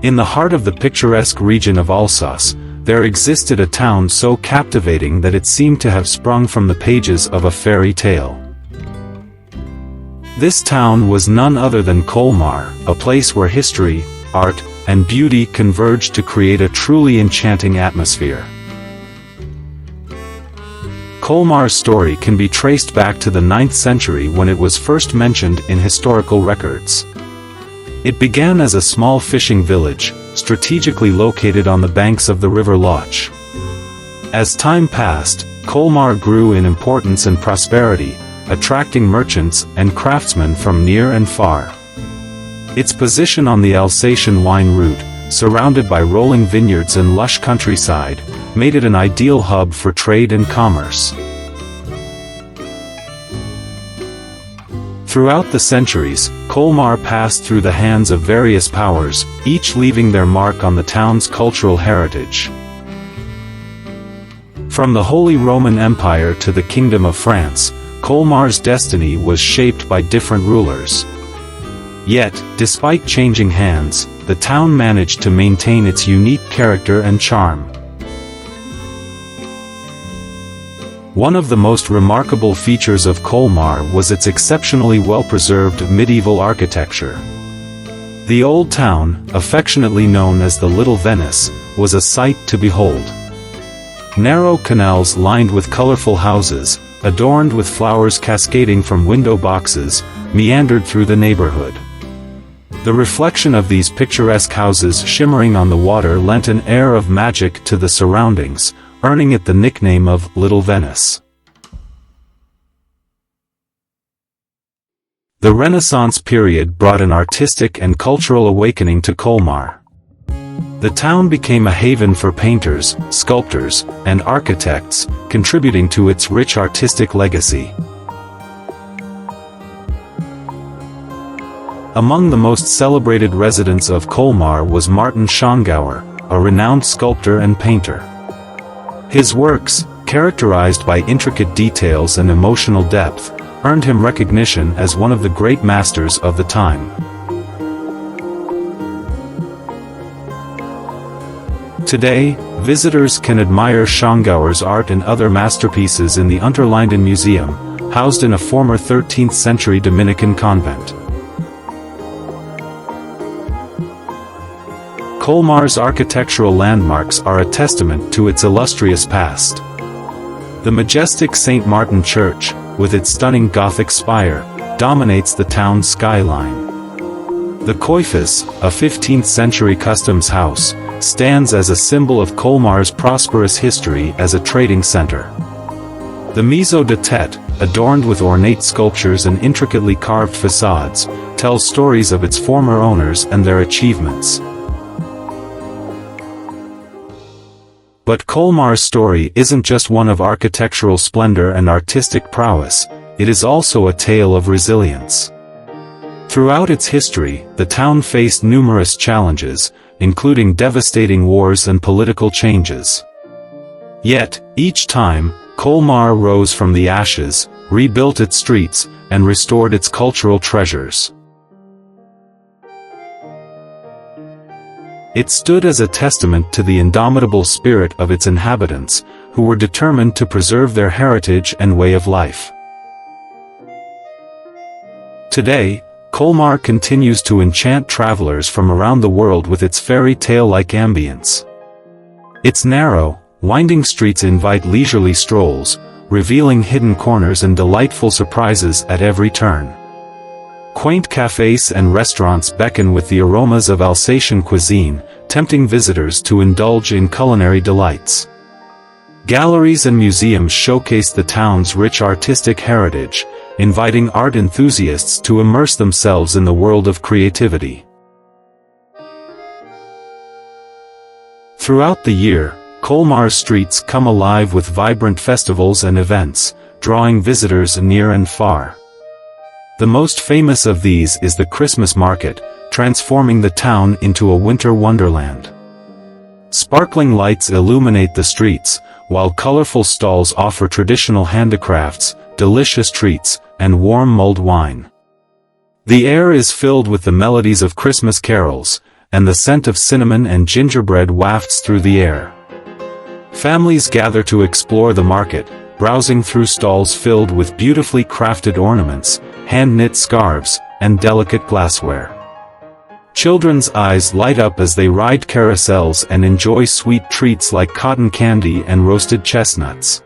In the heart of the picturesque region of Alsace, there existed a town so captivating that it seemed to have sprung from the pages of a fairy tale. This town was none other than Colmar, a place where history, art, and beauty converged to create a truly enchanting atmosphere. Colmar's story can be traced back to the 9th century when it was first mentioned in historical records. It began as a small fishing village, strategically located on the banks of the river Loch. As time passed, Colmar grew in importance and prosperity, attracting merchants and craftsmen from near and far. Its position on the Alsatian wine route, surrounded by rolling vineyards and lush countryside, made it an ideal hub for trade and commerce. Throughout the centuries, Colmar passed through the hands of various powers, each leaving their mark on the town's cultural heritage. From the Holy Roman Empire to the Kingdom of France, Colmar's destiny was shaped by different rulers. Yet, despite changing hands, the town managed to maintain its unique character and charm. One of the most remarkable features of Colmar was its exceptionally well-preserved medieval architecture. The old town, affectionately known as the Little Venice, was a sight to behold. Narrow canals lined with colorful houses, adorned with flowers cascading from window boxes, meandered through the neighborhood. The reflection of these picturesque houses shimmering on the water lent an air of magic to the surroundings, earning it the nickname of Little Venice. The Renaissance period brought an artistic and cultural awakening to Colmar. The town became a haven for painters, sculptors, and architects, contributing to its rich artistic legacy. Among the most celebrated residents of Colmar was Martin Schongauer, a renowned sculptor and painter. His works, characterized by intricate details and emotional depth, earned him recognition as one of the great masters of the time. Today, visitors can admire Schongauer's art and other masterpieces in the Unterlinden Museum, housed in a former 13th century Dominican convent. Colmar's architectural landmarks are a testament to its illustrious past. The majestic St. Martin Church, with its stunning Gothic spire, dominates the town's skyline. The Coiffes, a 15th century customs house, stands as a symbol of Colmar's prosperous history as a trading center. The Maison de Tête, adorned with ornate sculptures and intricately carved facades, tells stories of its former owners and their achievements. But Colmar's story isn't just one of architectural splendor and artistic prowess, it is also a tale of resilience. Throughout its history, the town faced numerous challenges, including devastating wars and political changes. Yet, each time, Colmar rose from the ashes, rebuilt its streets, and restored its cultural treasures. It stood as a testament to the indomitable spirit of its inhabitants, who were determined to preserve their heritage and way of life. Today, Colmar continues to enchant travelers from around the world with its fairy tale-like ambience. Its narrow, winding streets invite leisurely strolls, revealing hidden corners and delightful surprises at every turn. Quaint cafes and restaurants beckon with the aromas of Alsatian cuisine, tempting visitors to indulge in culinary delights. Galleries and museums showcase the town's rich artistic heritage, inviting art enthusiasts to immerse themselves in the world of creativity. Throughout the year, Colmar's streets come alive with vibrant festivals and events, drawing visitors near and far. The most famous of these is the Christmas market, transforming the town into a winter wonderland. Sparkling lights illuminate the streets, while colorful stalls offer traditional handicrafts, delicious treats, and warm mulled wine. The air is filled with the melodies of Christmas carols, and the scent of cinnamon and gingerbread wafts through the air. Families gather to explore the market, browsing through stalls filled with beautifully crafted ornaments, hand-knit scarves, and delicate glassware. Children's eyes light up as they ride carousels and enjoy sweet treats like cotton candy and roasted chestnuts.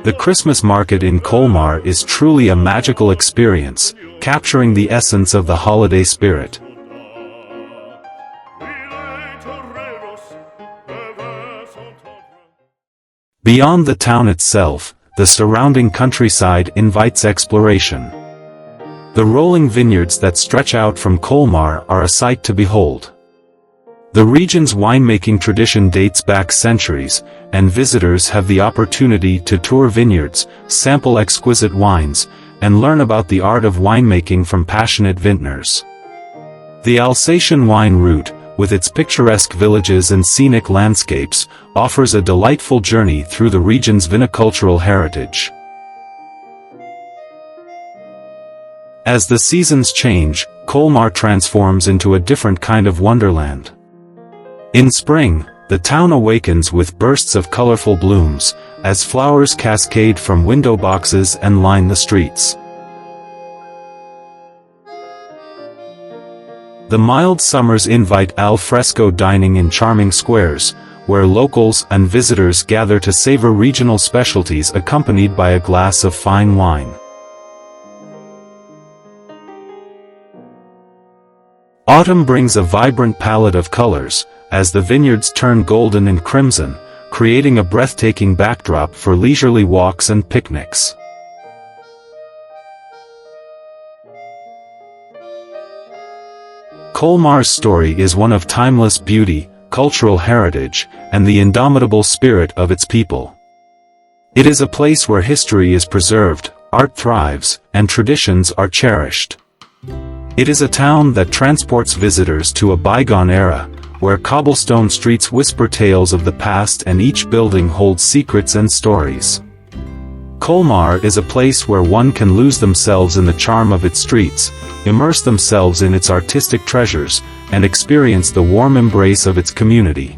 The Christmas market in Colmar is truly a magical experience, capturing the essence of the holiday spirit. Beyond the town itself, the surrounding countryside invites exploration. The rolling vineyards that stretch out from Colmar are a sight to behold. The region's winemaking tradition dates back centuries, and visitors have the opportunity to tour vineyards, sample exquisite wines, and learn about the art of winemaking from passionate vintners. The Alsatian wine route, with its picturesque villages and scenic landscapes, offers a delightful journey through the region's vinicultural heritage. As the seasons change, Colmar transforms into a different kind of wonderland. In spring, the town awakens with bursts of colorful blooms, as flowers cascade from window boxes and line the streets. The mild summers invite al fresco dining in charming squares, where locals and visitors gather to savor regional specialties accompanied by a glass of fine wine. Autumn brings a vibrant palette of colors, as the vineyards turn golden and crimson, creating a breathtaking backdrop for leisurely walks and picnics. Colmar's story is one of timeless beauty, cultural heritage, and the indomitable spirit of its people. It is a place where history is preserved, art thrives, and traditions are cherished. It is a town that transports visitors to a bygone era, where cobblestone streets whisper tales of the past and each building holds secrets and stories. Colmar is a place where one can lose themselves in the charm of its streets, immerse themselves in its artistic treasures, and experience the warm embrace of its community.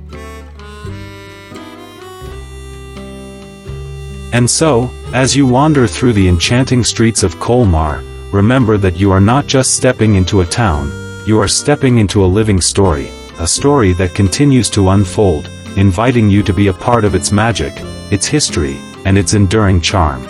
And so, as you wander through the enchanting streets of Colmar, remember that you are not just stepping into a town, you are stepping into a living story, a story that continues to unfold, inviting you to be a part of its magic, its history, and its enduring charm.